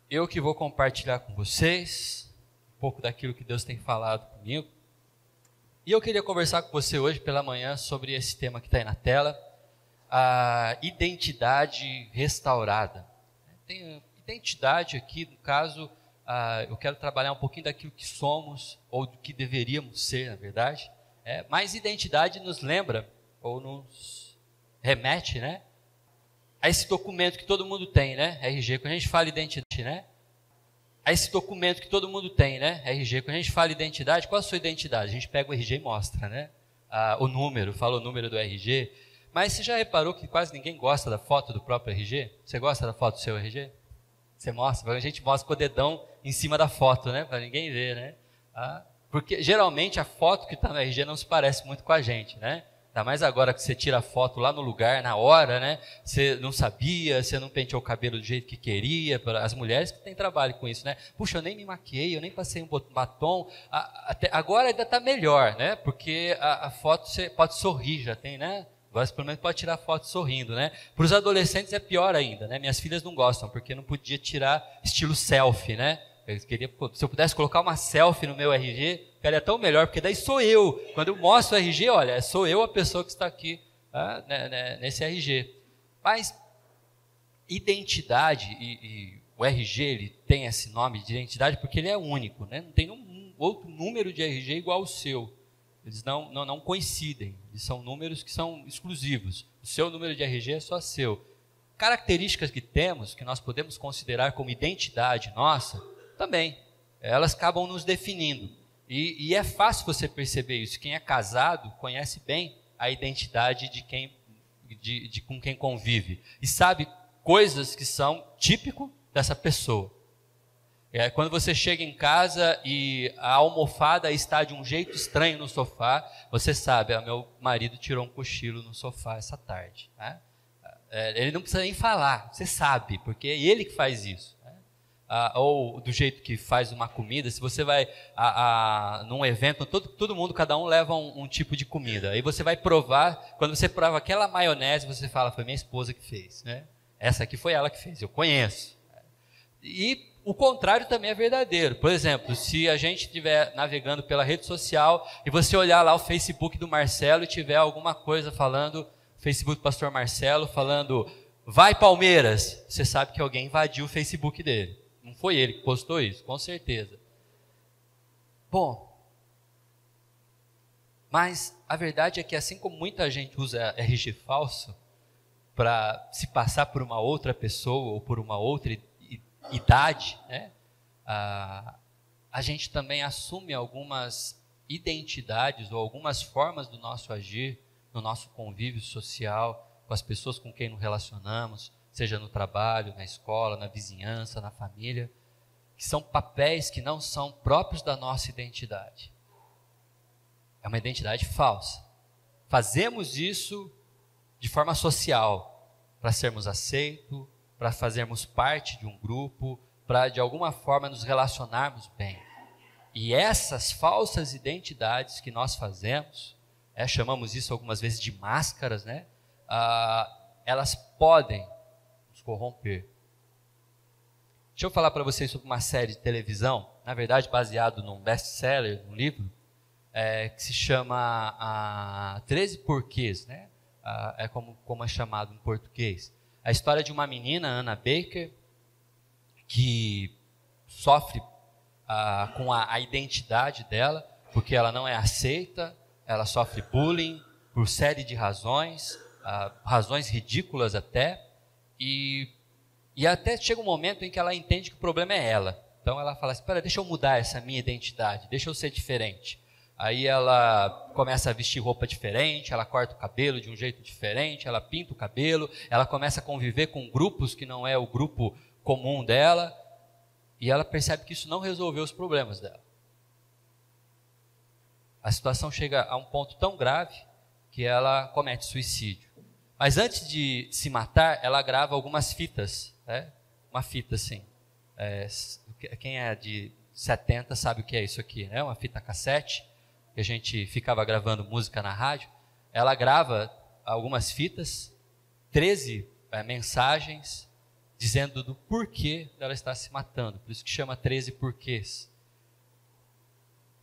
Eu que vou compartilhar com vocês um pouco daquilo que Deus tem falado comigo. E eu queria conversar com você hoje pela manhã sobre esse tema que está aí na tela, a identidade restaurada. Tem identidade aqui, no caso, eu quero trabalhar um pouquinho daquilo que somos, ou do que deveríamos ser, na verdade. Mas identidade nos lembra, ou nos remete, né? A esse documento que todo mundo tem, né? RG, quando a gente fala identidade, né? A esse documento que todo mundo tem, né? RG, quando a gente fala identidade, qual a sua identidade? A gente pega o RG e mostra, né? O número, fala o número do RG. Mas você já reparou que quase ninguém gosta da foto do próprio RG? Você gosta da foto do seu RG? Você mostra? A gente mostra com o dedão em cima da foto, né? Para ninguém ver, né? Porque geralmente a foto que está no RG não se parece muito com a gente, né? Ainda mais agora que você tira a foto lá no lugar, na hora, né? Você não sabia, você não penteou o cabelo do jeito que queria. As mulheres que têm trabalho com isso, né? Puxa, eu nem me maquiei, eu nem passei um batom. Até agora ainda está melhor, né? Porque a foto você pode sorrir, já tem, né? Agora você pelo menos pode tirar foto sorrindo, né? Para os adolescentes é pior ainda, né? Minhas filhas não gostam, porque não podia tirar estilo selfie, né? Se eu pudesse colocar uma selfie no meu RG, ficaria tão melhor, porque daí sou eu. Quando eu mostro o RG, olha, sou eu a pessoa que está aqui nesse RG. Mas identidade, e o RG ele tem esse nome de identidade porque ele é único, né? Não tem um outro número de RG igual ao seu. Eles não coincidem, eles são números que são exclusivos. O seu número de RG é só seu. Características que temos, que nós podemos considerar como identidade nossa, também, elas acabam nos definindo. E é fácil você perceber isso. Quem é casado conhece bem a identidade com quem convive. E sabe coisas que são típico dessa pessoa. Quando você chega em casa e a almofada está de um jeito estranho no sofá, você sabe, meu marido tirou um cochilo no sofá essa tarde. Né? Ele não precisa nem falar, você sabe, porque é ele que faz isso. Ou do jeito que faz uma comida, se você vai num evento, todo mundo, cada um leva um tipo de comida, aí você vai provar, quando você prova aquela maionese, você fala, foi minha esposa que fez, né? Essa aqui foi ela que fez, eu conheço. E o contrário também é verdadeiro. Por exemplo, se a gente estiver navegando pela rede social e você olhar lá o Facebook do Marcelo e tiver alguma coisa falando, Facebook do pastor Marcelo falando, vai Palmeiras, você sabe que alguém invadiu o Facebook dele. Não foi ele que postou isso, com certeza. Bom, mas a verdade é que assim como muita gente usa RG falso para se passar por uma outra pessoa ou por uma outra idade, né? A gente também assume algumas identidades ou algumas formas do nosso agir, no nosso convívio social, com as pessoas com quem nos relacionamos, seja no trabalho, na escola, na vizinhança, na família, que são papéis que não são próprios da nossa identidade. É uma identidade falsa. Fazemos isso de forma social, para sermos aceitos, para fazermos parte de um grupo, para de alguma forma nos relacionarmos bem. E essas falsas identidades que nós fazemos, chamamos isso algumas vezes de máscaras, né? Elas podem nos corromper. Deixa eu falar para vocês sobre uma série de televisão, na verdade baseado num best-seller, num livro, que se chama 13 Porquês, né? É como é chamado em português. A história de uma menina, Anna Baker, que sofre com a identidade dela, porque ela não é aceita, ela sofre bullying por série de razões, razões ridículas até, e até chega um momento em que ela entende que o problema é ela. Então ela fala assim, espera, deixa eu mudar essa minha identidade, deixa eu ser diferente. Aí ela começa a vestir roupa diferente, ela corta o cabelo de um jeito diferente, ela pinta o cabelo, ela começa a conviver com grupos que não é o grupo comum dela, e ela percebe que isso não resolveu os problemas dela. A situação chega a um ponto tão grave que ela comete suicídio. Mas antes de se matar, ela grava algumas fitas, né? Uma fita assim. Quem é de 70 sabe o que é isso aqui, né? Uma fita cassete, que a gente ficava gravando música na rádio. Ela grava algumas fitas, 13 mensagens dizendo do porquê dela estar se matando. Por isso que chama 13 porquês.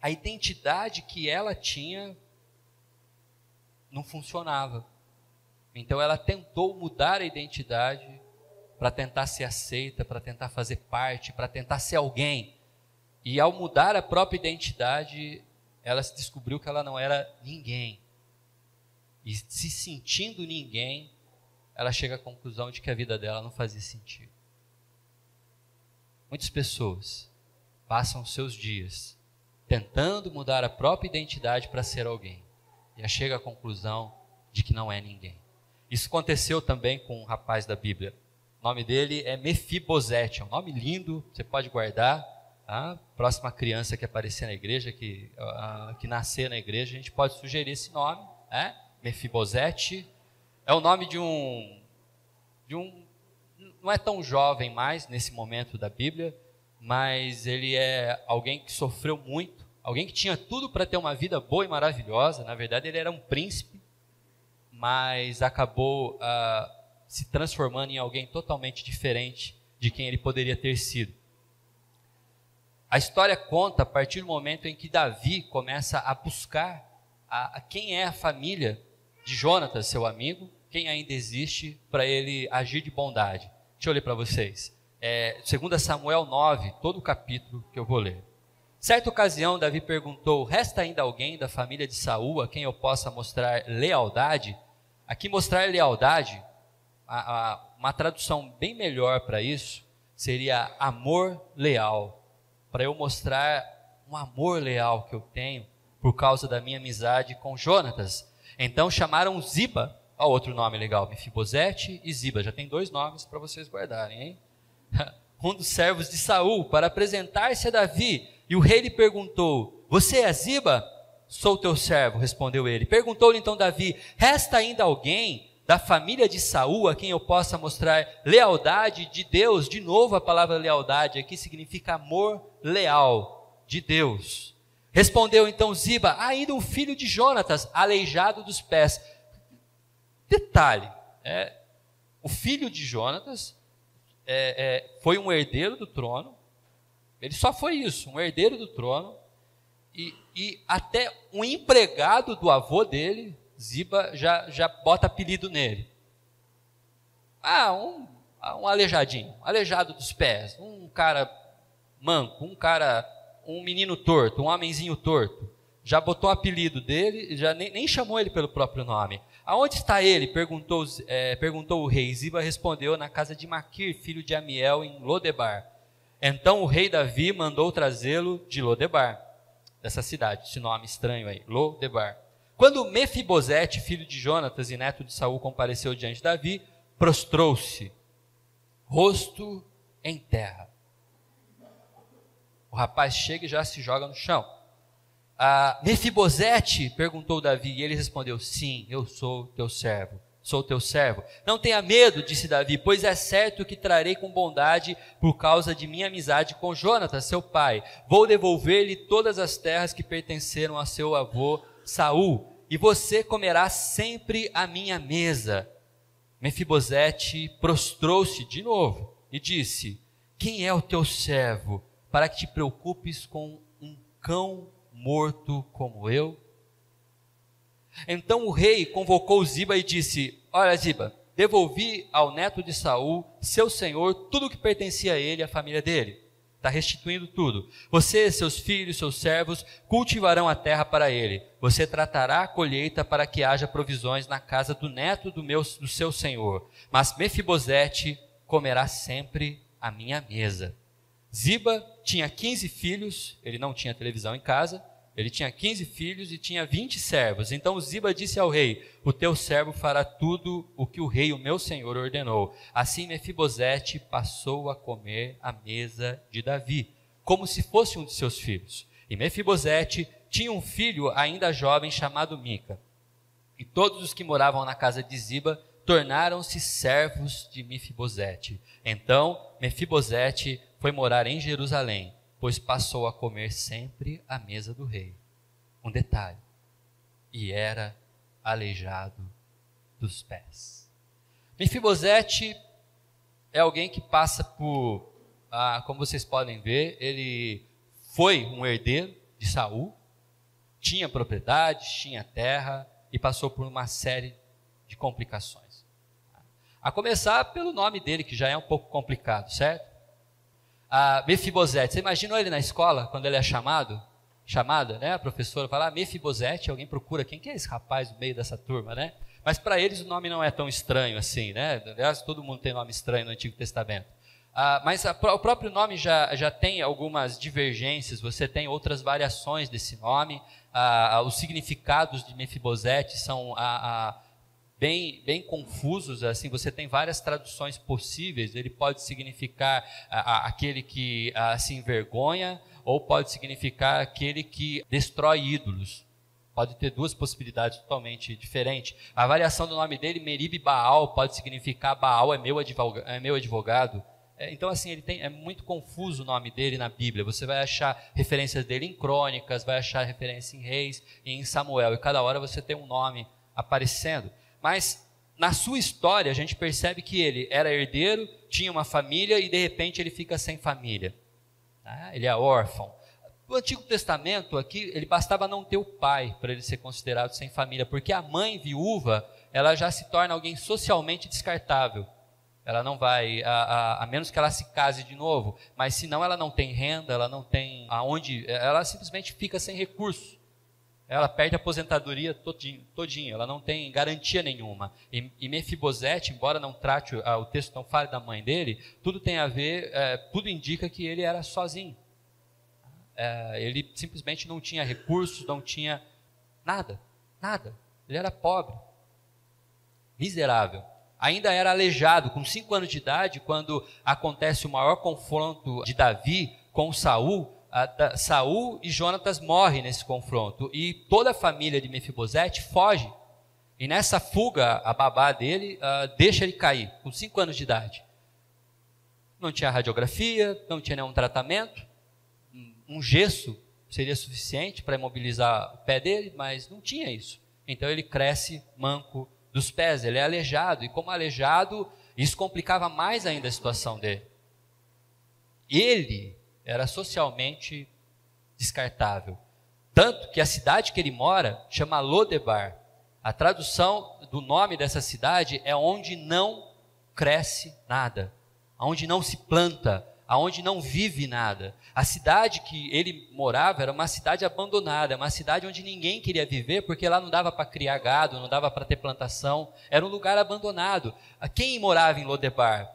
A identidade que ela tinha não funcionava. Então ela tentou mudar a identidade para tentar ser aceita, para tentar fazer parte, para tentar ser alguém. E ao mudar a própria identidade, ela se descobriu que ela não era ninguém. E se sentindo ninguém, ela chega à conclusão de que a vida dela não fazia sentido. Muitas pessoas passam seus dias tentando mudar a própria identidade para ser alguém. E chega à conclusão de que não é ninguém. Isso aconteceu também com um rapaz da Bíblia. O nome dele é Mefibosete, é um nome lindo, você pode guardar. A próxima criança que aparecer na igreja, que nascer na igreja, a gente pode sugerir esse nome, Mefibosete. É o nome de um, não é tão jovem mais nesse momento da Bíblia, mas ele é alguém que sofreu muito, alguém que tinha tudo para ter uma vida boa e maravilhosa. Na verdade ele era um príncipe, mas acabou se transformando em alguém totalmente diferente de quem ele poderia ter sido. A história conta a partir do momento em que Davi começa a buscar quem é a família de Jonatas, seu amigo, quem ainda existe, para ele agir de bondade. Deixa eu ler para vocês. 2 Samuel 9, todo o capítulo que eu vou ler. Certa ocasião, Davi perguntou: resta ainda alguém da família de Saul a quem eu possa mostrar lealdade? Aqui, mostrar lealdade, uma tradução bem melhor para isso, seria amor leal. Para eu mostrar um amor leal que eu tenho por causa da minha amizade com Jonatas. Então chamaram Ziba, ó, outro nome legal, Mefibosete e Ziba, já tem 2 nomes para vocês guardarem, hein? Um dos servos de Saul, para apresentar-se a Davi, e o rei lhe perguntou: você é Ziba? Sou teu servo, respondeu ele. Perguntou-lhe então Davi: resta ainda alguém da família de Saul a quem eu possa mostrar lealdade de Deus? De novo a palavra lealdade aqui significa amor leal de Deus. Respondeu então Ziba: há ainda um filho de Jonatas, aleijado dos pés. Detalhe, o filho de Jonatas foi um herdeiro do trono. Ele só foi isso, um herdeiro do trono. E até um empregado do avô dele, Ziba, já bota apelido nele. Um aleijadinho, aleijado dos pés, um cara manco, um menino torto, um homenzinho torto. Já botou o apelido dele, já nem chamou ele pelo próprio nome. Aonde está ele? Perguntou o rei. Ziba respondeu: na casa de Maquir, filho de Amiel, em Lodebar. Então o rei Davi mandou trazê-lo de Lodebar, dessa cidade, esse nome estranho aí, Lodebar. Quando Mefibosete, filho de Jonatas e neto de Saul, compareceu diante de Davi, prostrou-se, rosto em terra. O rapaz chega e já se joga no chão. Mefibosete, perguntou Davi, e ele respondeu: sim, eu sou teu servo. Sou teu servo. Não tenha medo, disse Davi, pois é certo que trarei com bondade por causa de minha amizade com Jonatas, seu pai. Vou devolver-lhe todas as terras que pertenceram a seu avô Saul, e você comerá sempre à minha mesa. Mefibosete prostrou-se de novo e disse: quem é o teu servo para que te preocupes com um cão morto como eu? Então o rei convocou Ziba e disse: olha, Ziba, devolvi ao neto de Saul, seu senhor, tudo o que pertencia a ele e à família dele. Está restituindo tudo. Você, seus filhos, seus servos, cultivarão a terra para ele. Você tratará a colheita para que haja provisões na casa do neto do seu senhor. Mas Mefibosete comerá sempre à minha mesa. Ziba tinha 15 filhos, ele não tinha televisão em casa. Ele tinha 15 filhos e tinha 20 servos. Então Ziba disse ao rei: o teu servo fará tudo o que o rei, o meu senhor, ordenou. Assim Mefibosete passou a comer à mesa de Davi, como se fosse um de seus filhos. E Mefibosete tinha um filho ainda jovem chamado Mica. E todos os que moravam na casa de Ziba tornaram-se servos de Mefibosete. Então Mefibosete foi morar em Jerusalém, pois passou a comer sempre à mesa do rei. Um detalhe: e era aleijado dos pés. Mefibosete é alguém que passa por, como vocês podem ver, ele foi um herdeiro de Saul, tinha propriedade, tinha terra e passou por uma série de complicações. A começar pelo nome dele, que já é um pouco complicado, certo? Mefibosete, você imaginou ele na escola, quando ele é chamada, né? A professora fala, Mefibosete, alguém procura, quem que é esse rapaz no meio dessa turma, né? Mas para eles o nome não é tão estranho assim, né? Aliás, todo mundo tem nome estranho no Antigo Testamento. Mas o próprio nome já tem algumas divergências, você tem outras variações desse nome, os significados de Mefibosete são bem confusos, assim, você tem várias traduções possíveis, ele pode significar aquele que se envergonha, ou pode significar aquele que destrói ídolos. Pode ter duas possibilidades totalmente diferentes. A variação do nome dele, Merib Baal, pode significar Baal é meu advogado. Então, assim, é muito confuso o nome dele na Bíblia. Você vai achar referências dele em Crônicas, vai achar referência em Reis e em Samuel. E cada hora você tem um nome aparecendo. Mas, na sua história, a gente percebe que ele era herdeiro, tinha uma família e, de repente, ele fica sem família. Ele é órfão. No Antigo Testamento, aqui, ele bastava não ter o pai para ele ser considerado sem família, porque a mãe viúva, ela já se torna alguém socialmente descartável. Ela não vai, a menos que ela se case de novo, mas senão ela não tem renda, ela não tem aonde, ela simplesmente fica sem recurso. Ela perde a aposentadoria todinha, ela não tem garantia nenhuma. E Mefibosete, embora não trate, o texto não fale da mãe dele, tudo tem a ver, tudo indica que ele era sozinho. Ele simplesmente não tinha recursos, não tinha nada. Ele era pobre, miserável. Ainda era aleijado, com 5 anos de idade, quando acontece o maior confronto de Davi com Saul. Saul e Jonatas morrem nesse confronto, e toda a família de Mefibosete foge. E nessa fuga, a babá dele deixa ele cair, com 5 anos de idade. Não tinha radiografia, não tinha nenhum tratamento. Um gesso seria suficiente para imobilizar o pé dele, mas não tinha isso. Então ele cresce manco dos pés, ele é aleijado, e como aleijado, isso complicava mais ainda a situação dele. Ele era socialmente descartável, tanto que a cidade que ele mora chama Lodebar. A tradução do nome dessa cidade é onde não cresce nada, onde não se planta, aonde não vive nada. A cidade que ele morava era uma cidade abandonada, uma cidade onde ninguém queria viver, porque lá não dava para criar gado, não dava para ter plantação, era um lugar abandonado. Quem morava em Lodebar?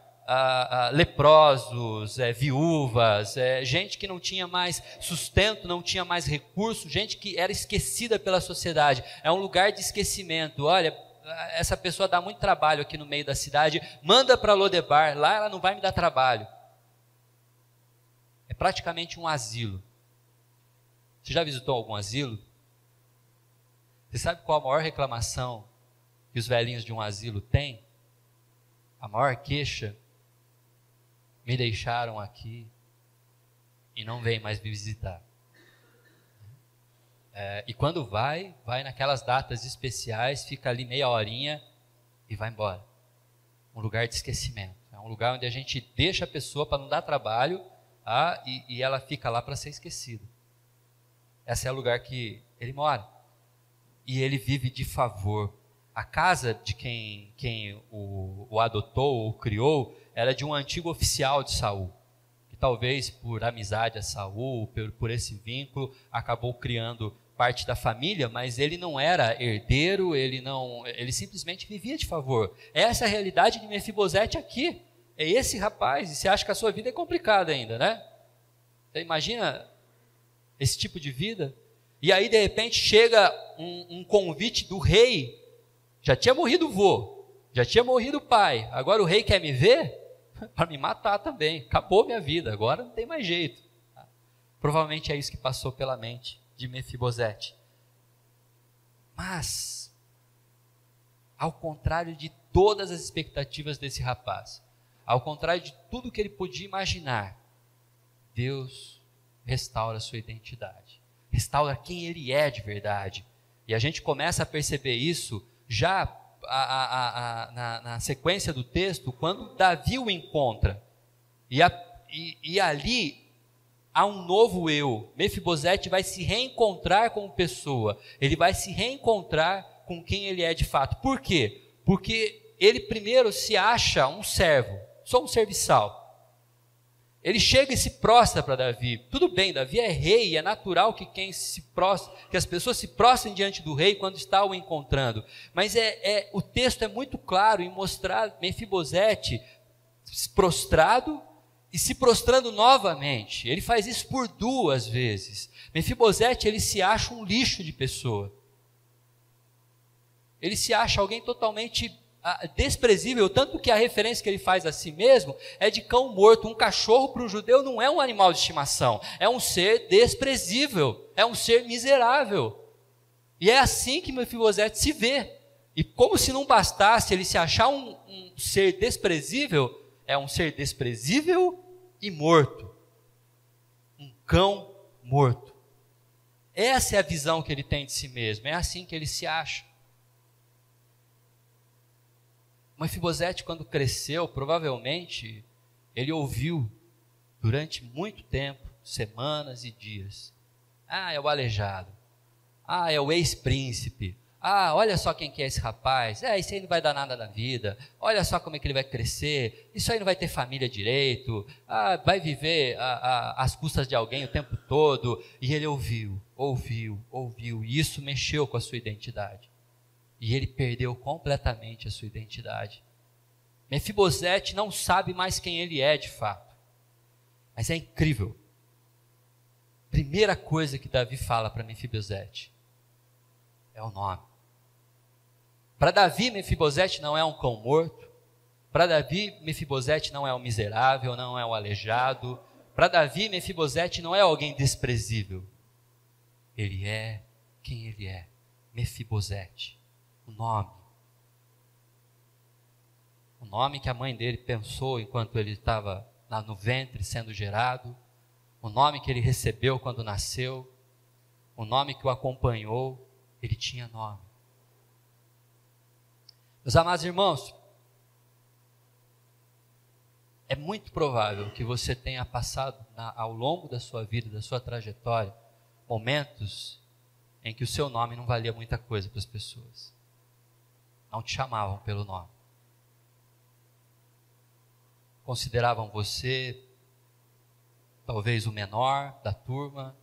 Leprosos, viúvas, gente que não tinha mais sustento, não tinha mais recurso, gente que era esquecida pela sociedade. É um lugar de esquecimento. Olha, essa pessoa dá muito trabalho aqui no meio da cidade, manda para Lodebar, lá ela não vai me dar trabalho. É praticamente um asilo. Você já visitou algum asilo? Você sabe qual a maior reclamação que os velhinhos de um asilo têm? A maior queixa? Me deixaram aqui e não vem mais me visitar. E quando vai naquelas datas especiais, fica ali meia horinha e vai embora. Um lugar de esquecimento. É um lugar onde a gente deixa a pessoa para não dar trabalho, e ela fica lá para ser esquecida. Esse é o lugar que ele mora. E ele vive de favor. A casa de quem o adotou ou criou era de um antigo oficial de Saul, que talvez por amizade a Saul, por esse vínculo, acabou criando parte da família, mas ele não era herdeiro, ele simplesmente vivia de favor. Essa é a realidade de Mefibosete aqui. É esse rapaz, e você acha que a sua vida é complicada ainda, né? Você imagina esse tipo de vida? E aí, de repente, chega um convite do rei. Já tinha morrido o vô, já tinha morrido o pai, agora o rei quer me ver? Para me matar também, acabou minha vida, agora não tem mais jeito. Provavelmente é isso que passou pela mente de Mefibosete. Mas, ao contrário de todas as expectativas desse rapaz, ao contrário de tudo que ele podia imaginar, Deus restaura a sua identidade, restaura quem ele é de verdade. E a gente começa a perceber isso já na sequência do texto, quando Davi o encontra, e ali há um novo eu. Mefibosete vai se reencontrar como pessoa, ele vai se reencontrar com quem ele é de fato. Por quê? Porque ele primeiro se acha um servo, só um serviçal. Ele chega e se prostra para Davi. Tudo bem, Davi é rei, é natural que que as pessoas se prostrem diante do rei quando está o encontrando. Mas o texto é muito claro em mostrar Mefibosete prostrado e se prostrando novamente. Ele faz isso por 2 vezes. Mefibosete, ele se acha um lixo de pessoa. Ele se acha alguém totalmente desprezível, tanto que a referência que ele faz a si mesmo é de cão morto. Um cachorro para um judeu não é um animal de estimação, é um ser desprezível, é um ser miserável. E é assim que Mefibosete se vê. E como se não bastasse ele se achar um ser desprezível, é um ser desprezível e morto. Um cão morto. Essa é a visão que ele tem de si mesmo, é assim que ele se acha. Mefibosete, quando cresceu, provavelmente, ele ouviu durante muito tempo, semanas e dias: é o aleijado, é o ex-príncipe, olha só quem que é esse rapaz, isso aí não vai dar nada na vida, olha só como é que ele vai crescer, isso aí não vai ter família direito, vai viver às custas de alguém o tempo todo. E ele ouviu, e isso mexeu com a sua identidade. E ele perdeu completamente a sua identidade. Mefibosete não sabe mais quem ele é de fato. Mas é incrível. Primeira coisa que Davi fala para Mefibosete é o nome. Para Davi, Mefibosete não é um cão morto. Para Davi, Mefibosete não é um miserável, não é um aleijado. Para Davi, Mefibosete não é alguém desprezível. Ele é quem ele é. Mefibosete. O nome que a mãe dele pensou enquanto ele estava no ventre sendo gerado, o nome que ele recebeu quando nasceu, o nome que o acompanhou, ele tinha nome. Meus amados irmãos, é muito provável que você tenha passado ao longo da sua vida, da sua trajetória, momentos em que o seu nome não valia muita coisa para as pessoas. Não te chamavam pelo nome. Consideravam você talvez o menor da turma,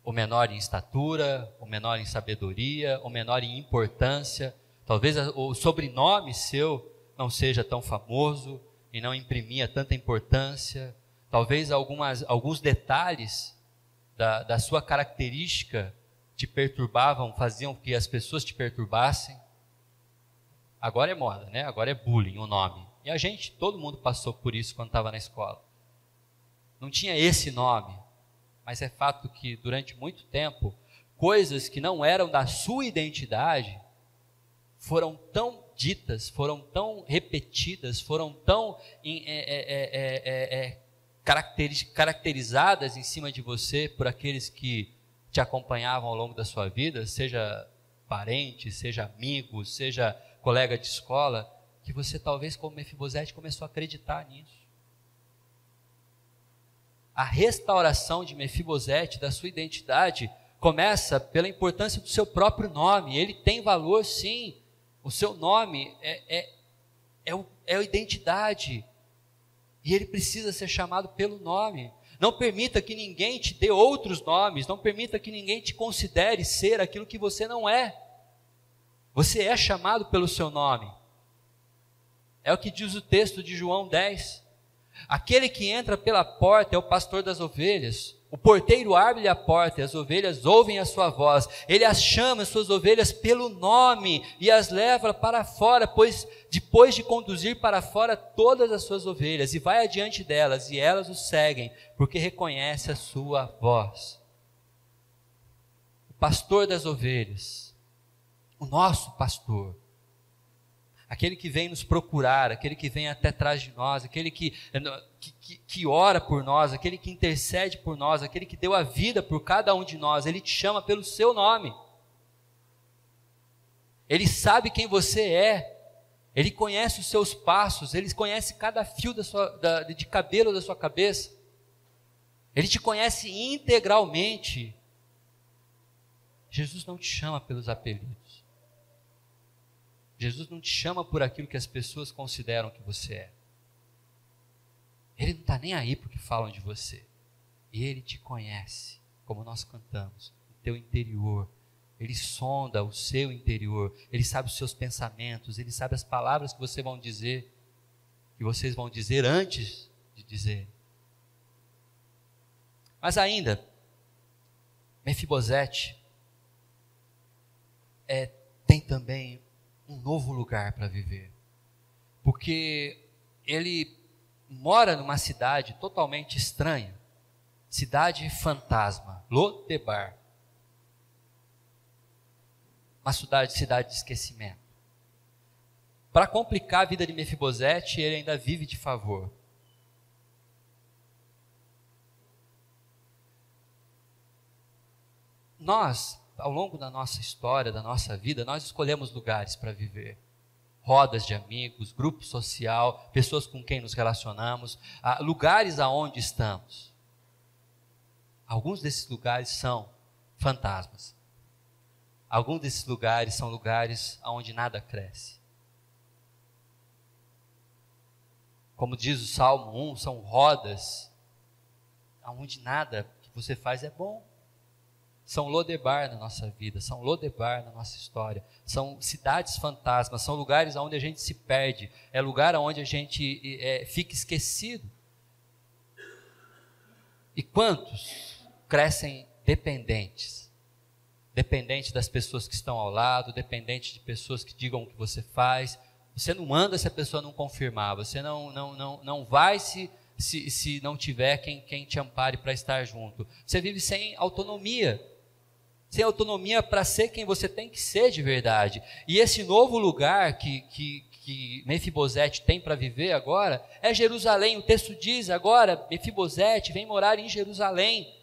o menor em estatura, o menor em sabedoria, o menor em importância. Talvez o sobrenome seu não seja tão famoso e não imprimia tanta importância. Talvez alguns detalhes da sua característica te perturbavam, faziam que as pessoas te perturbassem. Agora é moda, né? Agora é bullying o nome. E todo mundo passou por isso quando estava na escola. Não tinha esse nome, mas é fato que durante muito tempo, coisas que não eram da sua identidade foram tão ditas, foram tão repetidas, foram tão caracterizadas em cima de você por aqueles que te acompanhavam ao longo da sua vida, seja parente, seja amigo, seja colega de escola, que você talvez como Mefibosete começou a acreditar nisso. A restauração de Mefibosete, da sua identidade, começa pela importância do seu próprio nome. Ele tem valor, sim. O seu nome é a identidade. E ele precisa ser chamado pelo nome. Não permita que ninguém te dê outros nomes. Não permita que ninguém te considere ser aquilo que você não é. Você é chamado pelo seu nome. É o que diz o texto de João 10. Aquele que entra pela porta é o pastor das ovelhas. O porteiro abre-lhe a porta e as ovelhas ouvem a sua voz. Ele as chama, as suas ovelhas, pelo nome e as leva para fora, pois depois de conduzir para fora todas as suas ovelhas, e vai adiante delas, e elas o seguem, porque reconhece a sua voz. O pastor das ovelhas, o nosso pastor, aquele que vem nos procurar, aquele que vem até trás de nós, aquele que ora por nós, aquele que intercede por nós, aquele que deu a vida por cada um de nós, ele te chama pelo seu nome. Ele sabe quem você é, Ele conhece os seus passos, Ele conhece cada fio de cabelo da sua cabeça, Ele te conhece integralmente. Jesus não te chama pelos apelidos, Jesus não te chama por aquilo que as pessoas consideram que você é. Ele não está nem aí porque falam de você. Ele te conhece, como nós cantamos, o teu interior. Ele sonda o seu interior. Ele sabe os seus pensamentos. Ele sabe as palavras que vocês vão dizer antes de dizer. Mas ainda, Mefibosete tem também um novo lugar para viver. Porque ele mora numa cidade totalmente estranha, cidade fantasma, Lodebar, uma cidade de esquecimento. Para complicar a vida de Mefibosete, ele ainda vive de favor. Nós, ao longo da nossa história, da nossa vida, nós escolhemos lugares para viver. Rodas de amigos, grupo social, pessoas com quem nos relacionamos, lugares aonde estamos. Alguns desses lugares são fantasmas. Alguns desses lugares são lugares onde nada cresce. Como diz o Salmo 1, são rodas onde nada que você faz é bom. São Lodebar na nossa vida, são Lodebar na nossa história, são cidades fantasmas, são lugares onde a gente se perde, é lugar onde a gente fica esquecido. E quantos crescem dependentes das pessoas que estão ao lado, dependente de pessoas que digam o que você faz. Você não anda se a pessoa não confirmar, você não vai se não tiver quem te ampare para estar junto. Você vive sem autonomia para ser quem você tem que ser de verdade. E esse novo lugar que Mefibosete tem para viver agora é Jerusalém. O texto diz agora, Mefibosete vem morar em Jerusalém.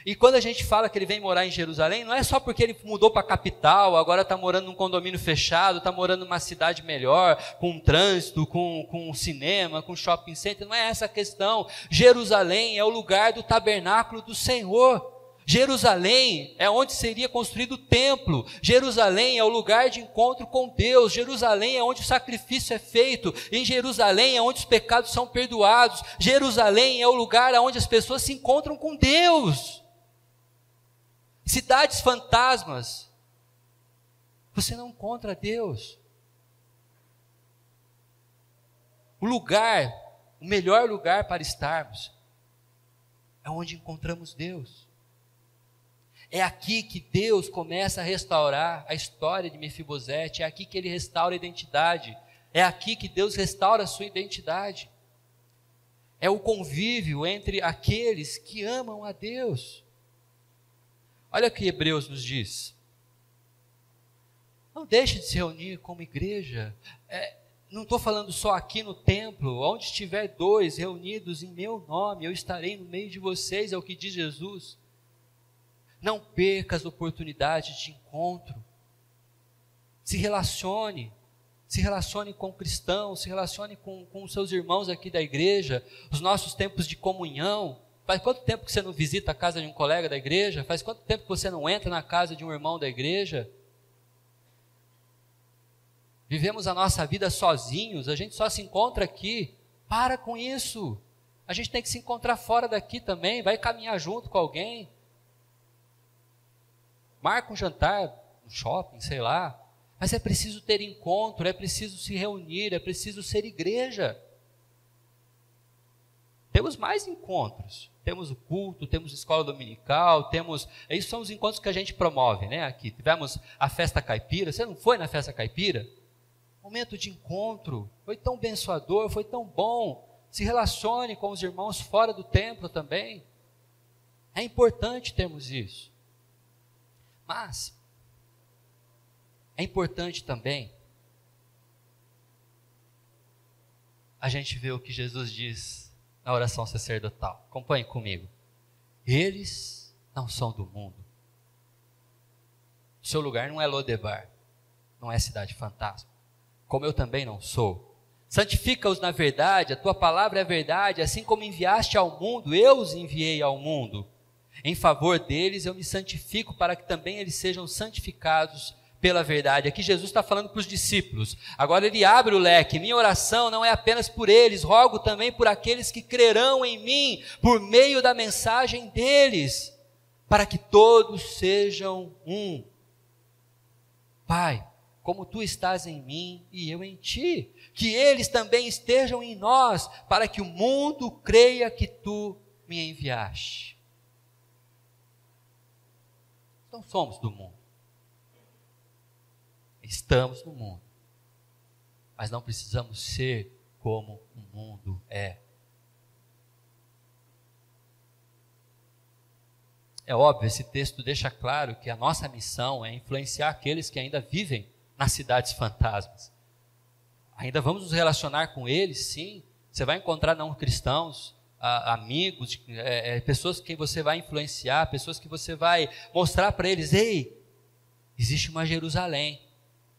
E quando a gente fala que ele vem morar em Jerusalém, não é só porque ele mudou para a capital, agora está morando num condomínio fechado, está morando numa cidade melhor, com trânsito, com cinema, com shopping center, não é essa a questão. Jerusalém é o lugar do tabernáculo do Senhor. Jerusalém é onde seria construído o templo. Jerusalém é o lugar de encontro com Deus. Jerusalém é onde o sacrifício é feito. Em Jerusalém é onde os pecados são perdoados. Jerusalém é o lugar onde as pessoas se encontram com Deus. Cidades fantasmas, você não encontra Deus. O melhor lugar para estarmos é onde encontramos Deus. É aqui que Deus começa a restaurar a história de Mefibosete, é aqui que ele restaura a identidade, é aqui que Deus restaura a sua identidade. É o convívio entre aqueles que amam a Deus. Olha o que Hebreus nos diz. Não deixe de se reunir como igreja. Não estou falando só aqui no templo. Onde estiver 2 reunidos em meu nome, eu estarei no meio de vocês, é o que diz Jesus. Não perca as oportunidades de encontro. Se relacione com cristãos, se relacione com os seus irmãos aqui da igreja, os nossos tempos de comunhão. Faz quanto tempo que você não visita a casa de um colega da igreja? Faz quanto tempo que você não entra na casa de um irmão da igreja? Vivemos a nossa vida sozinhos, a gente só se encontra aqui. Para com isso. A gente tem que se encontrar fora daqui também, vai caminhar junto com alguém. Marca um jantar no shopping, sei lá. Mas é preciso ter encontro, é preciso se reunir, é preciso ser igreja. Temos mais encontros, temos o culto, temos a escola dominical, esses são os encontros que a gente promove, né? Aqui tivemos a festa caipira. Você não foi na festa caipira? Momento de encontro, foi tão abençoador, foi tão bom. Se relacione com os irmãos fora do templo também. É importante termos isso. Mas é importante também a gente ver o que Jesus diz na oração sacerdotal. Acompanhe comigo. Eles não são do mundo. O seu lugar não é Lodebar. não é cidade fantasma, como eu também não sou. Santifica-os na verdade, a tua palavra é a verdade, assim como enviaste ao mundo, eu os enviei ao mundo. Em favor deles eu me santifico, para que também eles sejam santificados pela verdade. Aqui Jesus está falando para os discípulos, agora ele abre o leque. Minha oração não é apenas por eles, rogo também por aqueles que crerão em mim, por meio da mensagem deles, para que todos sejam um. Pai, como tu estás em mim e eu em ti, que eles também estejam em nós, para que o mundo creia que tu me enviaste. Não somos do mundo. Estamos no mundo. Mas não precisamos ser como o mundo é. É óbvio, esse texto deixa claro que a nossa missão é influenciar aqueles que ainda vivem nas cidades fantasmas. Ainda vamos nos relacionar com eles, sim. Você vai encontrar não cristãos, amigos, pessoas que você vai influenciar, pessoas que você vai mostrar para eles: ei, existe uma Jerusalém,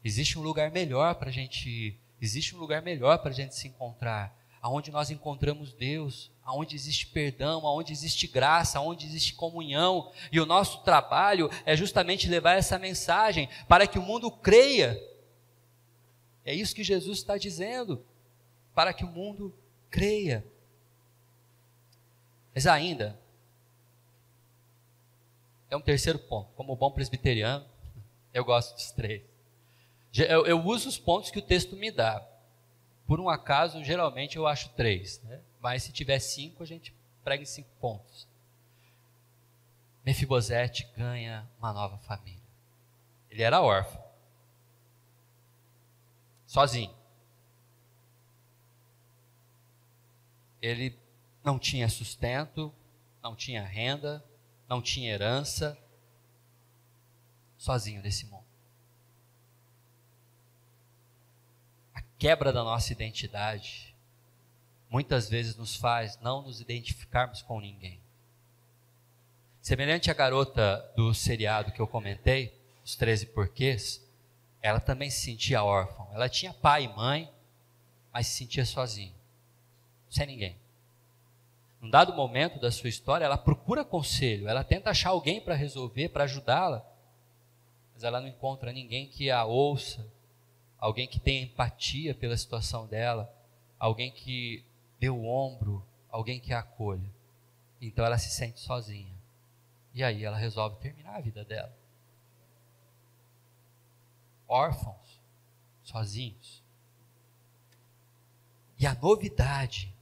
existe um lugar melhor para a gente ir, existe um lugar melhor para a gente se encontrar, aonde nós encontramos Deus, aonde existe perdão, aonde existe graça, aonde existe comunhão, e o nosso trabalho é justamente levar essa mensagem para que o mundo creia. É isso que Jesus está dizendo, para que o mundo creia. Mas ainda, é um terceiro ponto. Como bom presbiteriano, eu gosto dos três. Eu uso os pontos que o texto me dá. Por um acaso, geralmente eu acho 3, né? Mas se tiver 5, a gente prega em 5 pontos. Mefibosete ganha uma nova família. Ele era órfão, sozinho. Ele não tinha sustento, não tinha renda, não tinha herança, sozinho nesse mundo. A quebra da nossa identidade muitas vezes nos faz não nos identificarmos com ninguém. Semelhante à garota do seriado que eu comentei, Os 13 Porquês, ela também se sentia órfã. Ela tinha pai e mãe, mas se sentia sozinha, sem ninguém. Num dado momento da sua história, ela procura conselho, ela tenta achar alguém para resolver, para ajudá-la, mas ela não encontra ninguém que a ouça, alguém que tenha empatia pela situação dela, alguém que dê o ombro, alguém que a acolha. Então ela se sente sozinha. E aí ela resolve terminar a vida dela. Órfãos, sozinhos. E a novidade,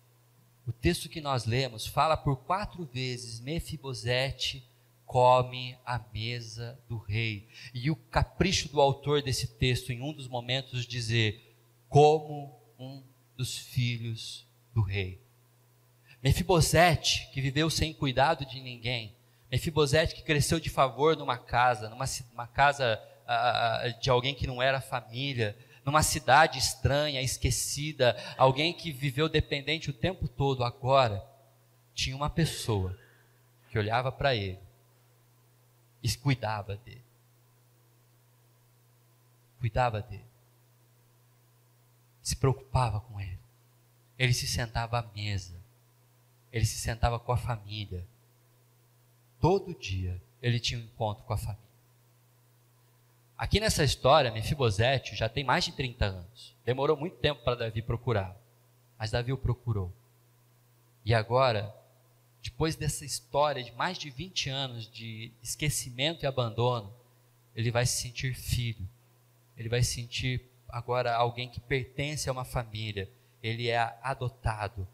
o texto que nós lemos, fala por 4 vezes: Mefibosete come à mesa do rei. E o capricho do autor desse texto, em um dos momentos, dizer: como um dos filhos do rei. Mefibosete, que viveu sem cuidado de ninguém. Mefibosete, que cresceu de favor numa casa de alguém que não era família, numa cidade estranha, esquecida, alguém que viveu dependente o tempo todo. Agora tinha uma pessoa que olhava para ele e cuidava dele. Cuidava dele. Se preocupava com ele. Ele se sentava à mesa. Ele se sentava com a família. Todo dia ele tinha um encontro com a família. Aqui nessa história, Mefibosete já tem mais de 30 anos. Demorou muito tempo para Davi procurá-lo, mas Davi o procurou. E agora, depois dessa história de mais de 20 anos de esquecimento e abandono, ele vai se sentir filho. Ele vai se sentir agora alguém que pertence a uma família. Ele é adotado.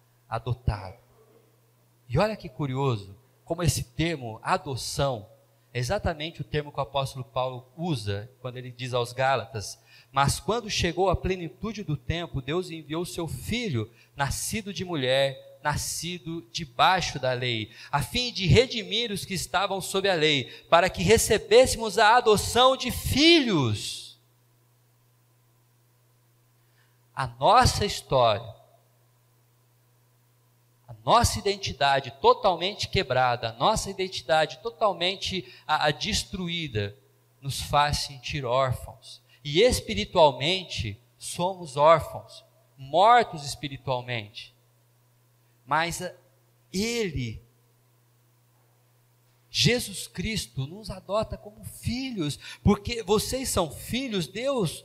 E olha que curioso, como esse termo adoção é exatamente o termo que o apóstolo Paulo usa quando ele diz aos Gálatas: mas quando chegou a plenitude do tempo, Deus enviou seu filho, nascido de mulher, nascido debaixo da lei, a fim de redimir os que estavam sob a lei, para que recebêssemos a adoção de filhos. A nossa história, a nossa identidade totalmente quebrada, a nossa identidade totalmente destruída, nos faz sentir órfãos. e espiritualmente somos órfãos, mortos espiritualmente. Mas Ele, Jesus Cristo, nos adota como filhos, porque vocês são filhos. Deus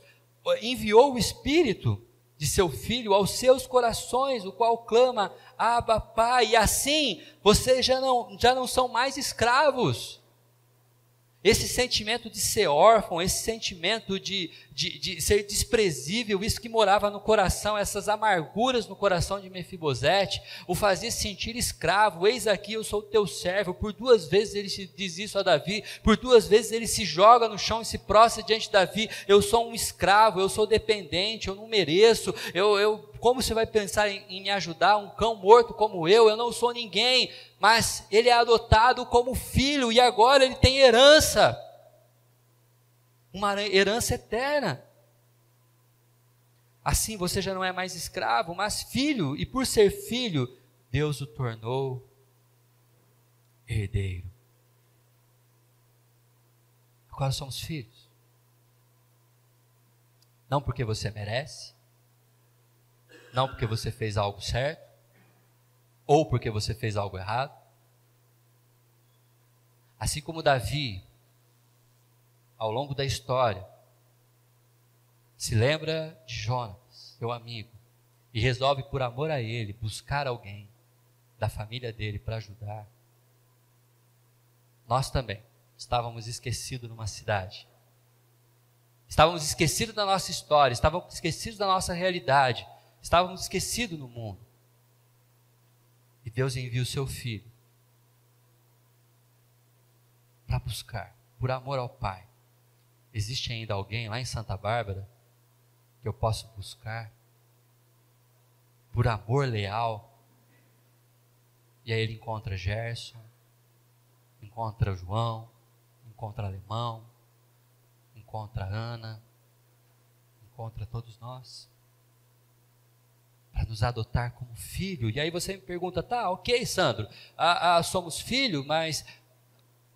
enviou o Espírito de seu Filho aos seus corações, o qual clama, Abba, Pai, e assim vocês já não são mais escravos. Esse sentimento de ser órfão, esse sentimento de ser desprezível, isso que morava no coração, essas amarguras no coração de Mefibosete, o fazia sentir escravo. Eis aqui, eu sou teu servo. Por 2 vezes ele diz isso a Davi, por 2 vezes ele se joga no chão e se prostra diante de Davi. Eu sou um escravo, eu sou dependente, eu não mereço, como você vai pensar em me ajudar, um cão morto como eu não sou ninguém. Mas ele é adotado como filho e agora ele tem herança, uma herança eterna. Assim você já não é mais escravo, mas filho, e por ser filho, Deus o tornou herdeiro. Agora somos filhos. Não porque você merece, não porque você fez algo certo, ou porque você fez algo errado. Assim como Davi, ao longo da história, se lembra de Jonas, seu amigo, e resolve por amor a ele buscar alguém da família dele para ajudar. Nós também estávamos esquecidos numa cidade, estávamos esquecidos da nossa história, estávamos esquecidos da nossa realidade, estávamos esquecidos no mundo. E Deus envia o seu Filho para buscar, por amor ao Pai. Existe ainda alguém lá em Santa Bárbara que eu posso buscar por amor leal? E aí ele encontra Gerson, encontra João, encontra Alemão, encontra Ana, encontra todos nós, para nos adotar como filho. E aí você me pergunta, tá, ok, Sandro, somos filho, mas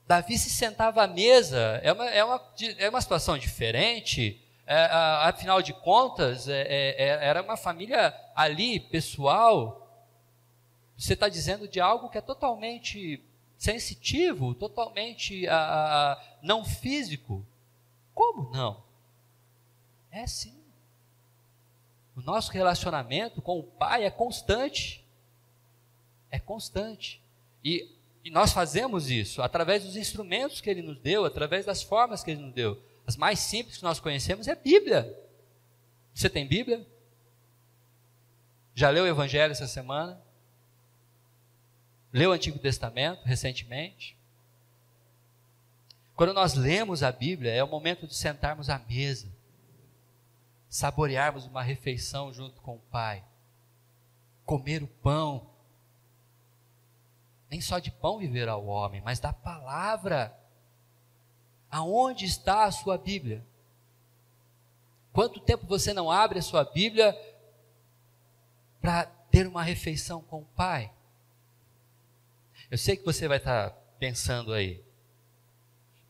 Davi se sentava à mesa, é uma situação diferente, afinal de contas, era uma família ali, pessoal. Você está dizendo de algo que é totalmente sensitivo, totalmente não físico. Como não? É sim. O nosso relacionamento com o Pai é constante. É constante. E nós fazemos isso através dos instrumentos que Ele nos deu, através das formas que Ele nos deu. As mais simples que nós conhecemos é a Bíblia. Você tem Bíblia? Já leu o Evangelho essa semana? Leu o Antigo Testamento recentemente? Quando nós lemos a Bíblia, é o momento de sentarmos à mesa, saborearmos uma refeição junto com o Pai, comer o pão. Nem só de pão viverá o homem, mas da palavra. Aonde está a sua Bíblia? Quanto tempo você não abre a sua Bíblia para ter uma refeição com o Pai? Eu sei que você vai estar pensando aí,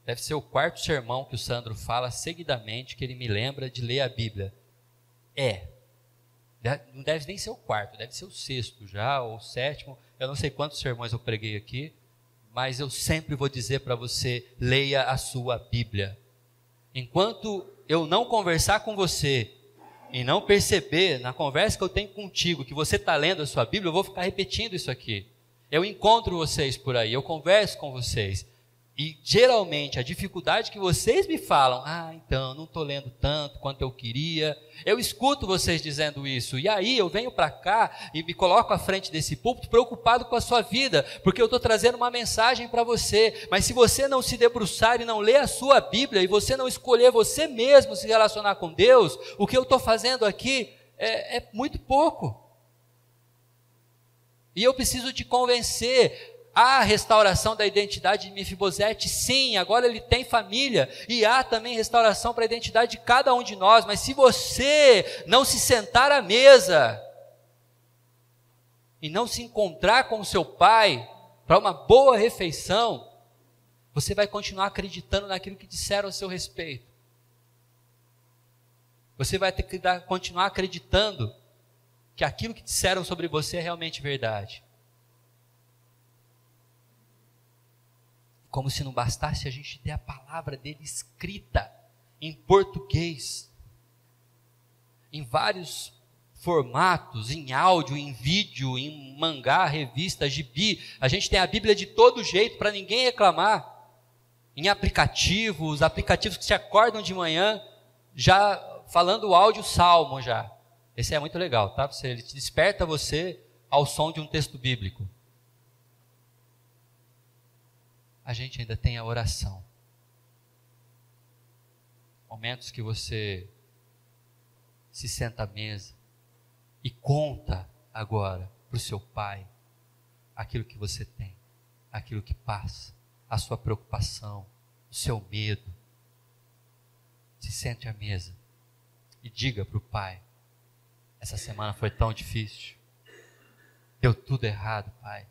deve ser o 4º sermão que o Sandro fala seguidamente, que ele me lembra de ler a Bíblia. Não deve nem ser o 4º, deve ser o 6º já, ou o 7º, eu não sei quantos sermões eu preguei aqui, mas eu sempre vou dizer para você, leia a sua Bíblia. Enquanto eu não conversar com você, e não perceber na conversa que eu tenho contigo, que você está lendo a sua Bíblia, eu vou ficar repetindo isso aqui. Eu encontro vocês por aí, eu converso com vocês, e geralmente a dificuldade que vocês me falam, então, não estou lendo tanto quanto eu queria, eu escuto vocês dizendo isso, e aí eu venho para cá e me coloco à frente desse púlpito preocupado com a sua vida, porque eu estou trazendo uma mensagem para você. Mas se você não se debruçar e não ler a sua Bíblia, e você não escolher você mesmo se relacionar com Deus, o que eu estou fazendo aqui é muito pouco. E eu preciso te convencer. Há restauração da identidade de Mefibosete, sim, agora ele tem família, e há também restauração para a identidade de cada um de nós, mas se você não se sentar à mesa, e não se encontrar com o seu pai, para uma boa refeição, você vai continuar acreditando naquilo que disseram a seu respeito. Você vai ter que continuar acreditando que aquilo que disseram sobre você é realmente verdade. Como se não bastasse a gente ter a palavra dele escrita em português, em vários formatos, em áudio, em vídeo, em mangá, revista, gibi. A gente tem a Bíblia de todo jeito para ninguém reclamar. Em aplicativos que se acordam de manhã já falando o áudio salmo já. Esse é muito legal, tá? Ele desperta você ao som de um texto bíblico. A gente ainda tem a oração. Momentos que você se senta à mesa e conta agora para o seu pai aquilo que você tem, aquilo que passa, a sua preocupação, o seu medo. Se sente à mesa e diga para o pai: essa semana foi tão difícil, deu tudo errado, pai.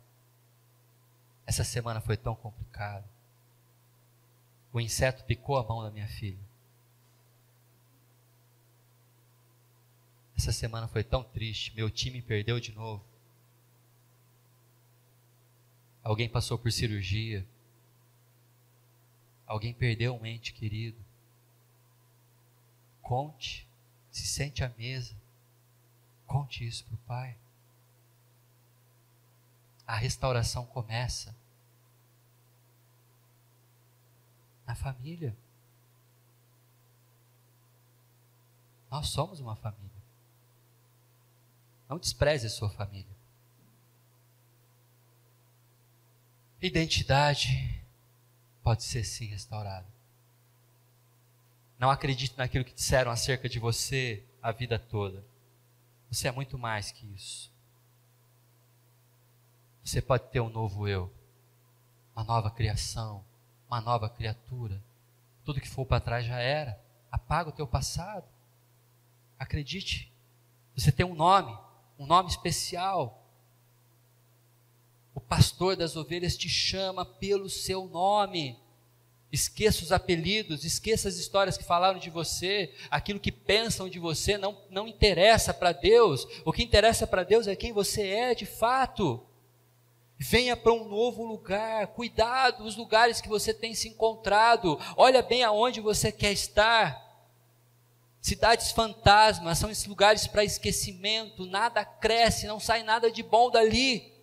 Essa semana foi tão complicada. O inseto picou a mão da minha filha. Essa semana foi tão triste, meu time perdeu de novo. Alguém passou por cirurgia. Alguém perdeu um ente querido. Conte, se sente à mesa. Conte isso para o pai. A restauração começa na família. Nós somos uma família. Não despreze a sua família. Identidade pode ser sim restaurada. Não acredite naquilo que disseram acerca de você a vida toda. Você é muito mais que isso. Você pode ter um novo eu, uma nova criação, uma nova criatura. Tudo que for para trás já era. Apaga o teu passado. Acredite, você tem um nome especial. O pastor das ovelhas te chama pelo seu nome. Esqueça os apelidos, esqueça as histórias que falaram de você, aquilo que pensam de você não interessa para Deus. O que interessa para Deus é quem você é de fato. Venha para um novo lugar, cuidado os lugares que você tem se encontrado, olha bem aonde você quer estar. Cidades fantasmas são esses lugares para esquecimento, nada cresce, não sai nada de bom dali.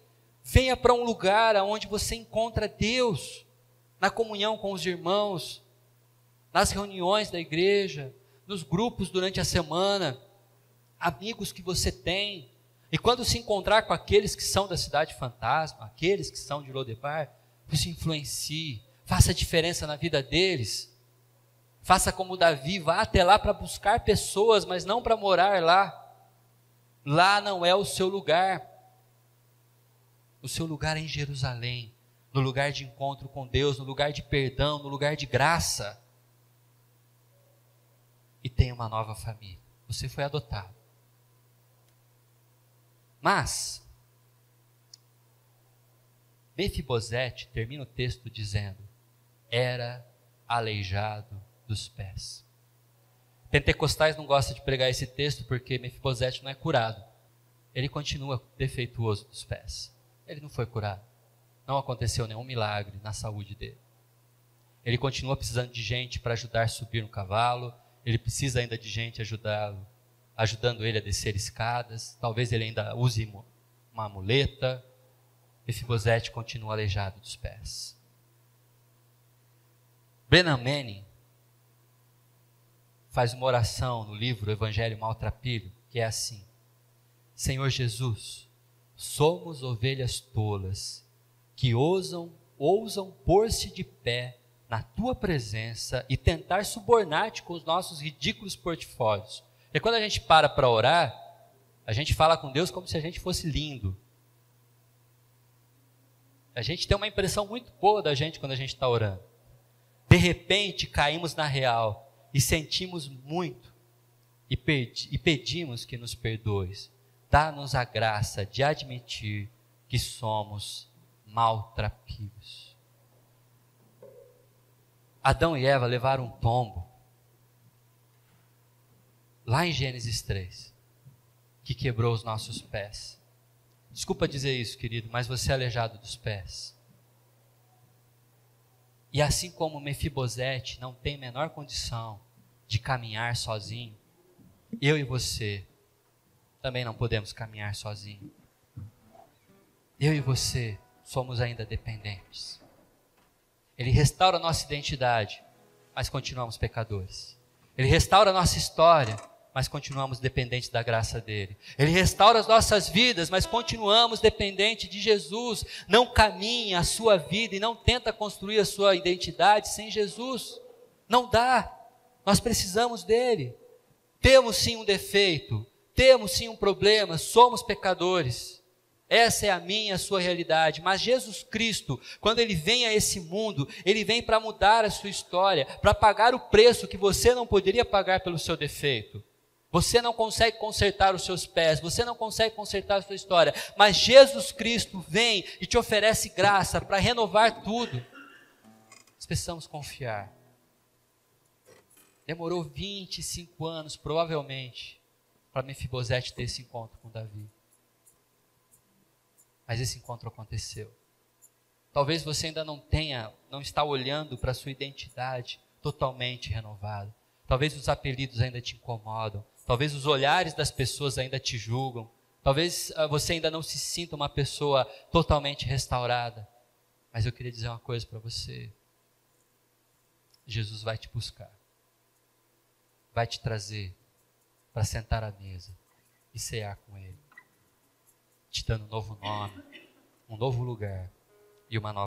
Venha para um lugar onde você encontra Deus, na comunhão com os irmãos, nas reuniões da igreja, nos grupos durante a semana, amigos que você tem. E quando se encontrar com aqueles que são da cidade fantasma, aqueles que são de Lodebar, você influencie, faça diferença na vida deles. Faça como Davi, vá até lá para buscar pessoas, mas não para morar lá. Lá não é o seu lugar. O seu lugar é em Jerusalém, no lugar de encontro com Deus, no lugar de perdão, no lugar de graça. E tenha uma nova família. Você foi adotado. Mas Mefibosete termina o texto dizendo: era aleijado dos pés. Pentecostais não gostam de pregar esse texto porque Mefibosete não é curado. Ele continua defeituoso dos pés. Ele não foi curado. Não aconteceu nenhum milagre na saúde dele. Ele continua precisando de gente para ajudar a subir no cavalo. Ele precisa ainda de gente ajudando ele a descer escadas. Talvez ele ainda use uma muleta. Mefibosete continua aleijado dos pés. Brennan Manning faz uma oração no livro Evangelho Maltrapilho, que é assim: Senhor Jesus, somos ovelhas tolas, que ousam pôr-se de pé na tua presença e tentar subornar-te com os nossos ridículos portfólios. E quando a gente para orar, a gente fala com Deus como se a gente fosse lindo. A gente tem uma impressão muito boa da gente quando a gente está orando. De repente caímos na real e sentimos muito e pedimos que nos perdoes. Dá-nos a graça de admitir que somos maltrapilhos. Adão e Eva levaram um tombo lá em Gênesis 3, que quebrou os nossos pés. Desculpa dizer isso, querido, mas você é aleijado dos pés. E assim como Mefibosete não tem menor condição de caminhar sozinho, eu e você também não podemos caminhar sozinho. Eu e você somos ainda dependentes. Ele restaura a nossa identidade, mas continuamos pecadores. Ele restaura a nossa história, mas continuamos dependentes da graça dele. Ele restaura as nossas vidas, mas continuamos dependentes de Jesus. Não caminha a sua vida e não tenta construir a sua identidade sem Jesus. Não dá. Nós precisamos dele. Temos sim um defeito, temos sim um problema, somos pecadores. Essa é a minha, a sua realidade. Mas Jesus Cristo, quando Ele vem a esse mundo, Ele vem para mudar a sua história, para pagar o preço que você não poderia pagar pelo seu defeito. Você não consegue consertar os seus pés, você não consegue consertar a sua história, mas Jesus Cristo vem e te oferece graça para renovar tudo. Nós precisamos confiar. Demorou 25 anos, provavelmente, para Mefibosete ter esse encontro com Davi. Mas esse encontro aconteceu. Talvez você ainda não está olhando para a sua identidade totalmente renovada. Talvez os apelidos ainda te incomodam. Talvez os olhares das pessoas ainda te julgam. Talvez você ainda não se sinta uma pessoa totalmente restaurada. Mas eu queria dizer uma coisa para você. Jesus vai te buscar. Vai te trazer para sentar à mesa e cear com Ele. Te dando um novo nome, um novo lugar e uma nova